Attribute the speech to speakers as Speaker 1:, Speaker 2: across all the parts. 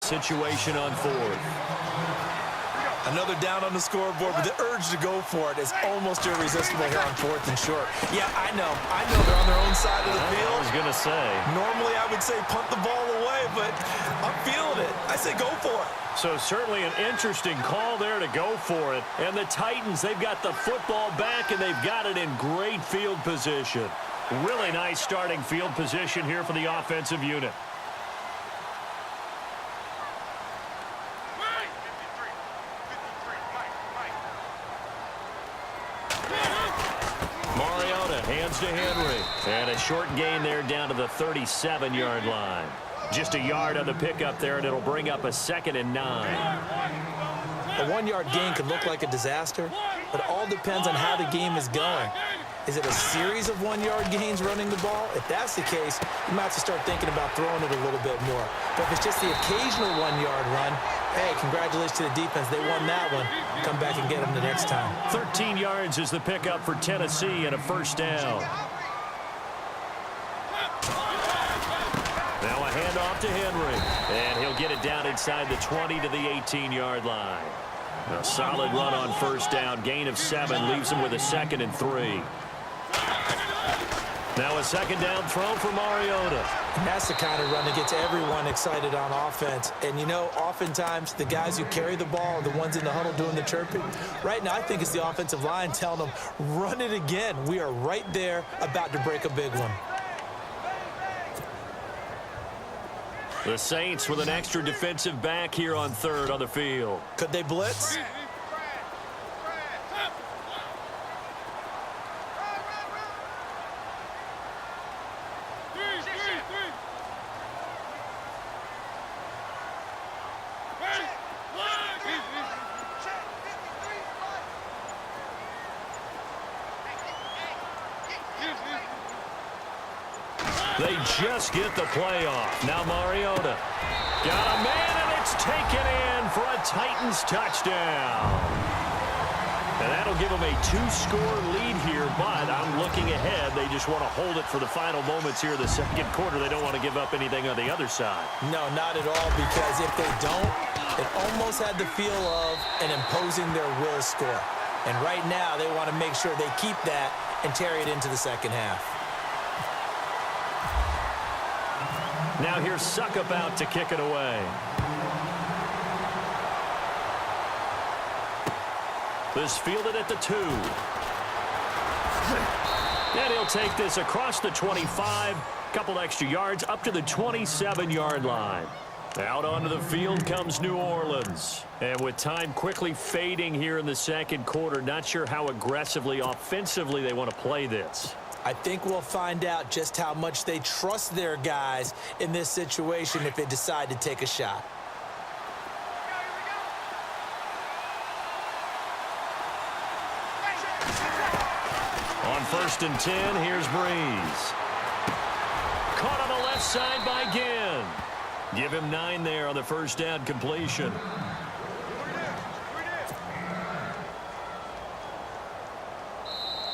Speaker 1: situation on fourth.
Speaker 2: Another down on the scoreboard, but the urge to go for it is almost irresistible here on 4th and short. Yeah, I know they're on their own side of the field.
Speaker 1: I was going to say.
Speaker 2: Normally I would say punt the ball away, but I'm feeling it. I say go for it.
Speaker 1: So certainly an interesting call there to go for it. And the Titans, they've got the football back, and they've got it in great field position. Really nice starting field position here for the offensive unit. Hands to Henry. And a short gain there down to the 37-yard line. Just a yard on the pickup there, and it'll bring up a 2nd and 9.
Speaker 2: A 1-yard gain could look like a disaster, but it all depends on how the game is going. Is it a series of 1-yard gains running the ball? If that's the case, you might have to start thinking about throwing it a little bit more. But if it's just the occasional 1-yard run, hey, congratulations to the defense. They won that one. Come back and get them the next time.
Speaker 1: 13 yards is the pickup for Tennessee and a first down. Now a handoff to Henry. And he'll get it down inside the 20 to the 18-yard line. A solid run on first down. Gain of 7 leaves him with a 2nd and 3. Now a 2nd down throw for Mariota.
Speaker 2: And that's the kind of run that gets everyone excited on offense. And, you know, oftentimes the guys who carry the ball are the ones in the huddle doing the chirping. Right now, I think it's the offensive line telling them, run it again. We are right there about to break a big one.
Speaker 1: The Saints with an extra defensive back here on 3rd on the field.
Speaker 2: Could they blitz?
Speaker 1: They just get the play off. Now Mariota. Got a man, and it's taken in for a Titans touchdown. And that'll give them a 2-score lead here, but I'm looking ahead. They just want to hold it for the final moments here of the 2nd quarter. They don't want to give up anything on the other side.
Speaker 2: No, not at all, because if they don't, it almost had the feel of an imposing their will score. And right now, they want to make sure they keep that and carry it into the second half.
Speaker 1: Now here's Suckup out to kick it away. This fielded at the 2. And he'll take this across the 25. Couple extra yards up to the 27-yard line. Out onto the field comes New Orleans. And with time quickly fading here in the 2nd quarter, not sure how aggressively, offensively they want to play this.
Speaker 2: I think we'll find out just how much they trust their guys in this situation if they decide to take a shot.
Speaker 1: On 1st and 10, here's Breeze. Caught on the left side by Ginn. Give him 9 there on the first down completion.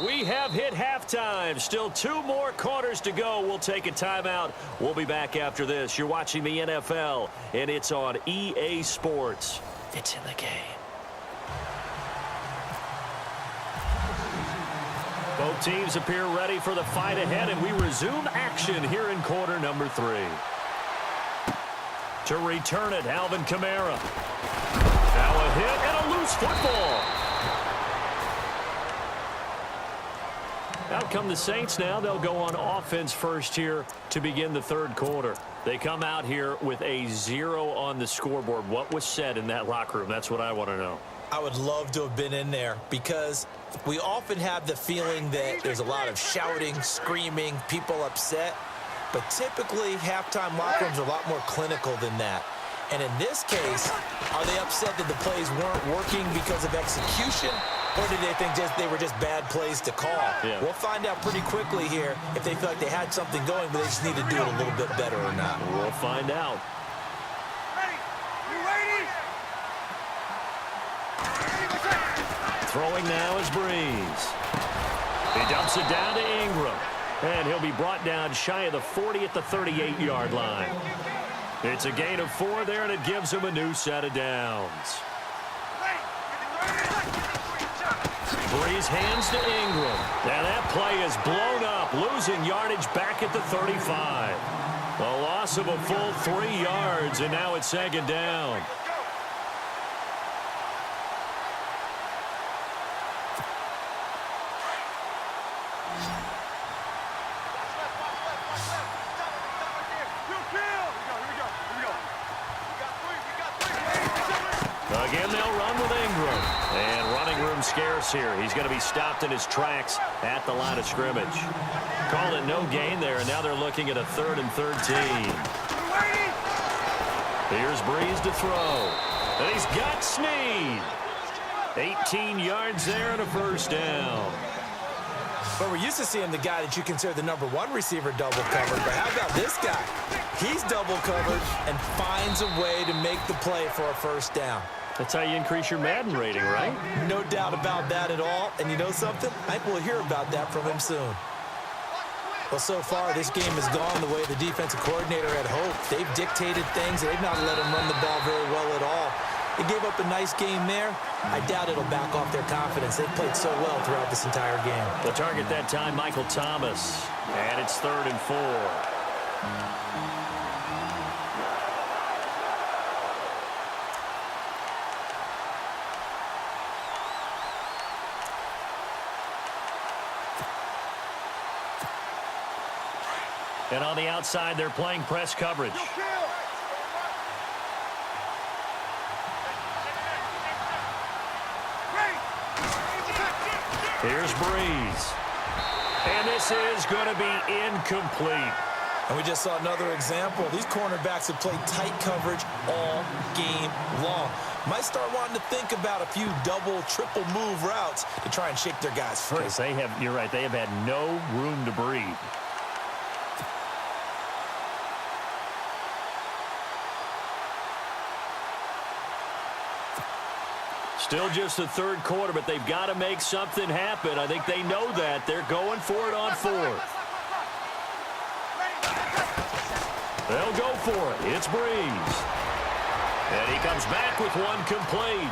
Speaker 1: We have hit halftime. Still 2 more quarters to go. We'll take a timeout. We'll be back after this. You're watching the NFL, and it's on EA Sports. It's in the game. Both teams appear ready for the fight ahead, and we resume action here in quarter number 3. To return it, Alvin Kamara. Now a hit and a loose football. Out come the Saints now. They'll go on offense first here to begin the 3rd quarter. They come out here with a 0 on the scoreboard. What was said in that locker room? That's what I want to know.
Speaker 2: I would love to have been in there because we often have the feeling that there's a lot of shouting, screaming, people upset. But typically, halftime locker rooms are a lot more clinical than that. And in this case, are they upset that the plays weren't working because of execution? Or did they think they were just bad plays to call?
Speaker 1: Yeah.
Speaker 2: We'll find out pretty quickly here if they feel like they had something going, but they just need to do it a little bit better or not.
Speaker 1: We'll find out. Throwing now is Breeze. He dumps it down to Ingram. And he'll be brought down shy of the 40 at the 38-yard line. It's a gain of 4 there, and it gives him a new set of downs. Breeze hands to Ingram. And that play is blown up, losing yardage back at the 35. A loss of a full 3 yards, and now it's second down. Again, they'll run with Ingram. And running room scarce here. He's going to be stopped in his tracks at the line of scrimmage. Call it no gain there, and now they're looking at a 3rd and 13. Here's Breeze to throw. And he's got Snead. 18 yards there and a first down.
Speaker 2: But we're used to seeing the guy that you consider the #1 receiver double covered. But how about this guy? He's double covered and finds a way to make the play for a first down.
Speaker 1: That's how you increase your Madden rating, right?
Speaker 2: No doubt about that at all. And you know something? I think we'll hear about that from him soon. Well, so far, this game has gone the way the defensive coordinator had hoped. They've dictated things. They've not let him run the ball very well at all. They gave up a nice game there. I doubt it'll back off their confidence. They've played so well throughout this entire game.
Speaker 1: The target that time, Michael Thomas. And it's 3rd and 4. And on the outside, they're playing press coverage. Here's Breeze. And this is going to be incomplete.
Speaker 2: And we just saw another example. These cornerbacks have played tight coverage all game long. Might start wanting to think about a few double, triple move routes to try and shake their guys free.
Speaker 1: Because you're right, they have had no room to breathe. Still just the 3rd quarter, but they've got to make something happen. I think they know that. They're going for it on 4th. They'll go for it. It's Breeze. And he comes back with one complete.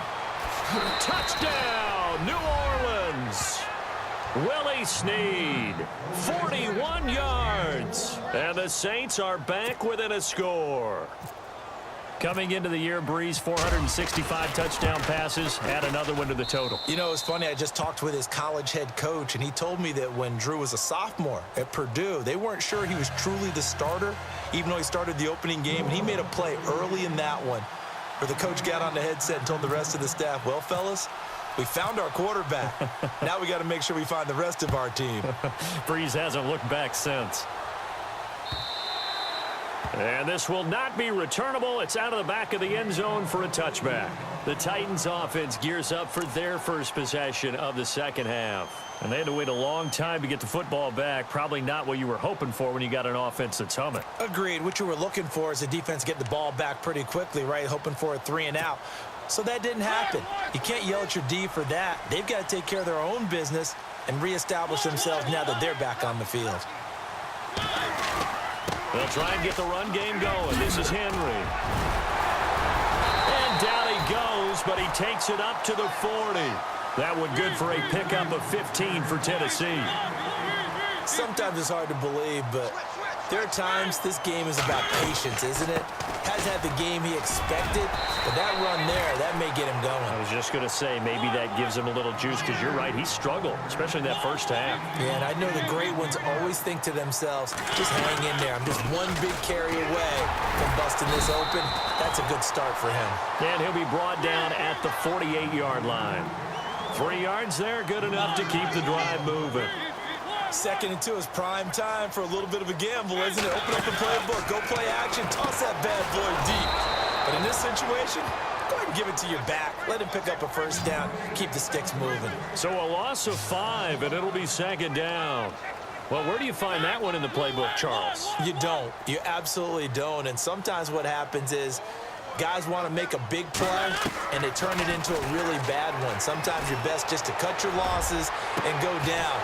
Speaker 1: Touchdown, New Orleans. Willie Snead, 41 yards. And the Saints are back within a score. Coming into the year, Breeze, 465 touchdown passes. Add another one to the total.
Speaker 2: You know, it's funny. I just talked with his college head coach, and he told me that when Drew was a sophomore at Purdue, they weren't sure he was truly the starter, even though he started the opening game. And he made a play early in that one where the coach got on the headset and told the rest of the staff, well, fellas, we found our quarterback. Now we got to make sure we find the rest of our team.
Speaker 1: Breeze hasn't looked back since. And this will not be returnable. It's out of the back of the end zone for a touchback. The Titans offense gears up for their first possession of the second half. And they had to wait a long time to get the football back. Probably not what you were hoping for when you got an offense that's humming.
Speaker 2: Agreed. What you were looking for is the defense get the ball back pretty quickly, right? Hoping for a 3 and out. So that didn't happen. You can't yell at your D for that. They've got to take care of their own business and reestablish themselves now that they're back on the field.
Speaker 1: They'll try and get the run game going. This is Henry. And down he goes, but he takes it up to the 40. That one good for a pickup of 15 for Tennessee.
Speaker 2: Sometimes it's hard to believe, but there are times this game is about patience, isn't it? Has had the game he expected, but that run there, that may get him going.
Speaker 1: I was just going to say, maybe that gives him a little juice, because you're right, he struggled, especially in that first half.
Speaker 2: Yeah, and I know the great ones always think to themselves, just hang in there. I'm just one big carry away from busting this open. That's a good start for him.
Speaker 1: And he'll be brought down at the 48-yard line. 3 yards there, good enough to keep the drive moving.
Speaker 2: 2nd and 2 is prime time for a little bit of a gamble, isn't it? Open up the playbook, go play action, toss that bad boy deep. But in this situation, go ahead and give it to your back. Let him pick up a first down, keep the sticks moving.
Speaker 1: So a loss of 5, and it'll be second down. Well, where do you find that one in the playbook, Charles?
Speaker 2: You don't. You absolutely don't. And sometimes what happens is guys want to make a big play, and they turn it into a really bad one. Sometimes you're best just to cut your losses and go down.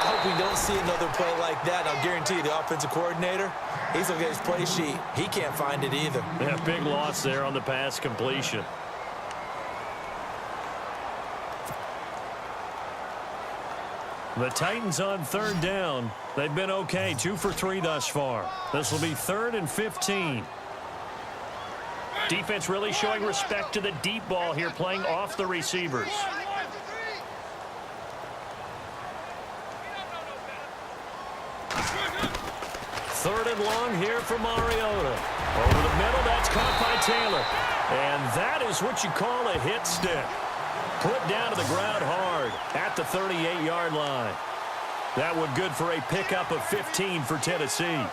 Speaker 2: I hope we don't see another play like that. I'll guarantee you the offensive coordinator, He's looking at his play sheet. He can't find it either.
Speaker 1: Yeah, big loss there on the pass completion. The Titans on third down. They've been okay, 2 for 3 thus far. This will be 3rd and 15. Defense really showing respect to the deep ball here, playing off the receivers. Third and long here for Mariota. Over the middle, that's caught by Taylor. And that is what you call a hit stick. Put down to the ground hard at the 38-yard line. That one good for a pickup of 15 for Tennessee.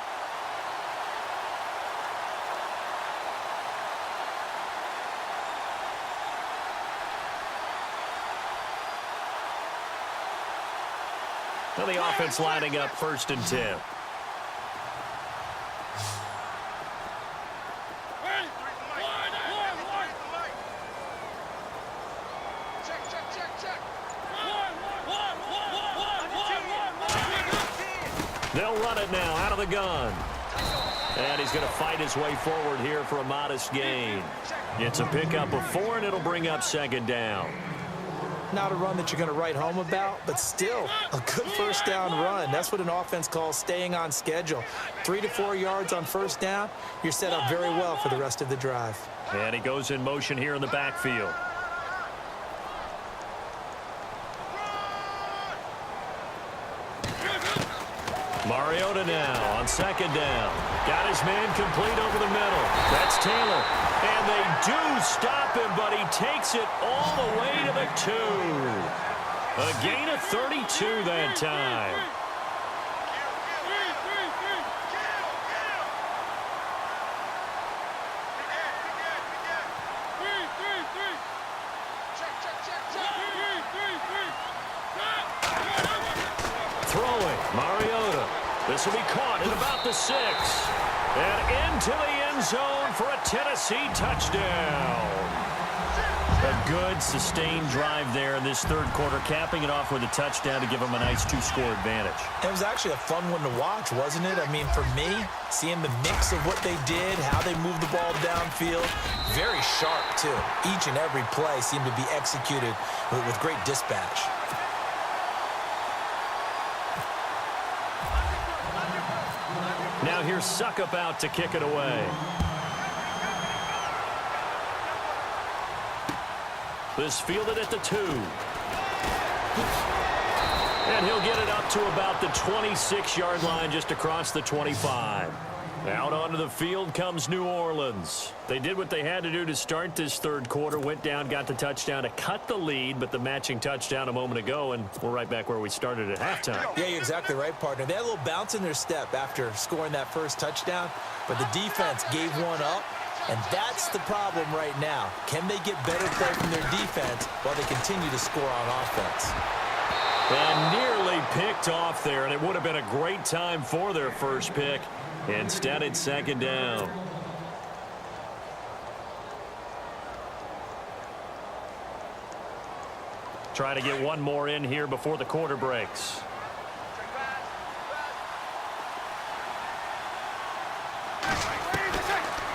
Speaker 1: Now the offense lining up 1st and 10. They'll run it now out of the gun. And he's going to fight his way forward here for a modest gain. It's a pickup of 4, and it'll bring up 2nd down.
Speaker 2: Not a run that you're going to write home about, but still a good 1st down run. That's what an offense calls staying on schedule. 3 to 4 yards on 1st down. You're set up very well for the rest of the drive.
Speaker 1: And he goes in motion here in the backfield. Mariota now on 2nd down. Got his man complete over the middle. That's Taylor. And they do stop him, but he takes it all the way to the 2. A gain of 32 that time. Throwing, Mariota. This will be caught at about the 6. And into the end zone for a Tennessee touchdown. A good, sustained drive there in this 3rd quarter, capping it off with a touchdown to give them a nice 2-score advantage.
Speaker 2: It was actually a fun one to watch, wasn't it? I mean, for me, seeing the mix of what they did, how they moved the ball downfield, very sharp, too. Each and every play seemed to be executed with great dispatch.
Speaker 1: Now here's Suckup out to kick it away. This fielded at the 2. And he'll get it up to about the 26-yard line, just across the 25. Out onto the field comes New Orleans. They did what they had to do to start this 3rd quarter, went down, got the touchdown to cut the lead, but the matching touchdown a moment ago, and we're right back where we started at halftime.
Speaker 2: Yeah, you're exactly right, partner. They had a little bounce in their step after scoring that first touchdown, but the defense gave one up, and that's the problem right now. Can they get better play from their defense while they continue to score on offense?
Speaker 1: And nearly picked off there, and it would have been a great time for their first pick. Instead, it's 2nd down. Try to get one more in here before the quarter breaks.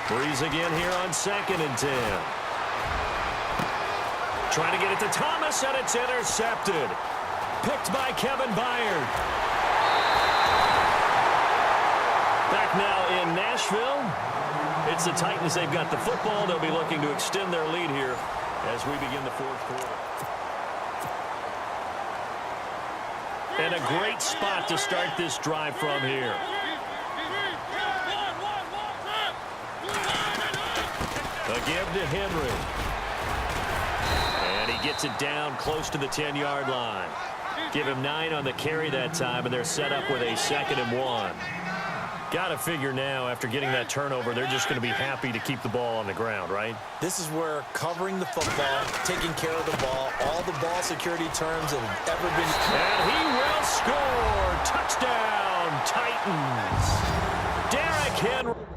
Speaker 1: Breeze again here on 2nd and 10. Trying to get it to Thomas, and it's intercepted. Picked by Kevin Byard. Back now in Nashville. It's the Titans. They've got the football. They'll be looking to extend their lead here as we begin the 4th quarter. And a great spot to start this drive from here. A give to Henry. And he gets it down close to the 10-yard line. Give him 9 on the carry that time, and they're set up with a 2nd and 1. Got to figure now, after getting that turnover, they're just going to be happy to keep the ball on the ground, right?
Speaker 2: This is where covering the football, taking care of the ball, all the ball security terms that have ever been.
Speaker 1: And he will score. Touchdown, Titans. Derrick Henry.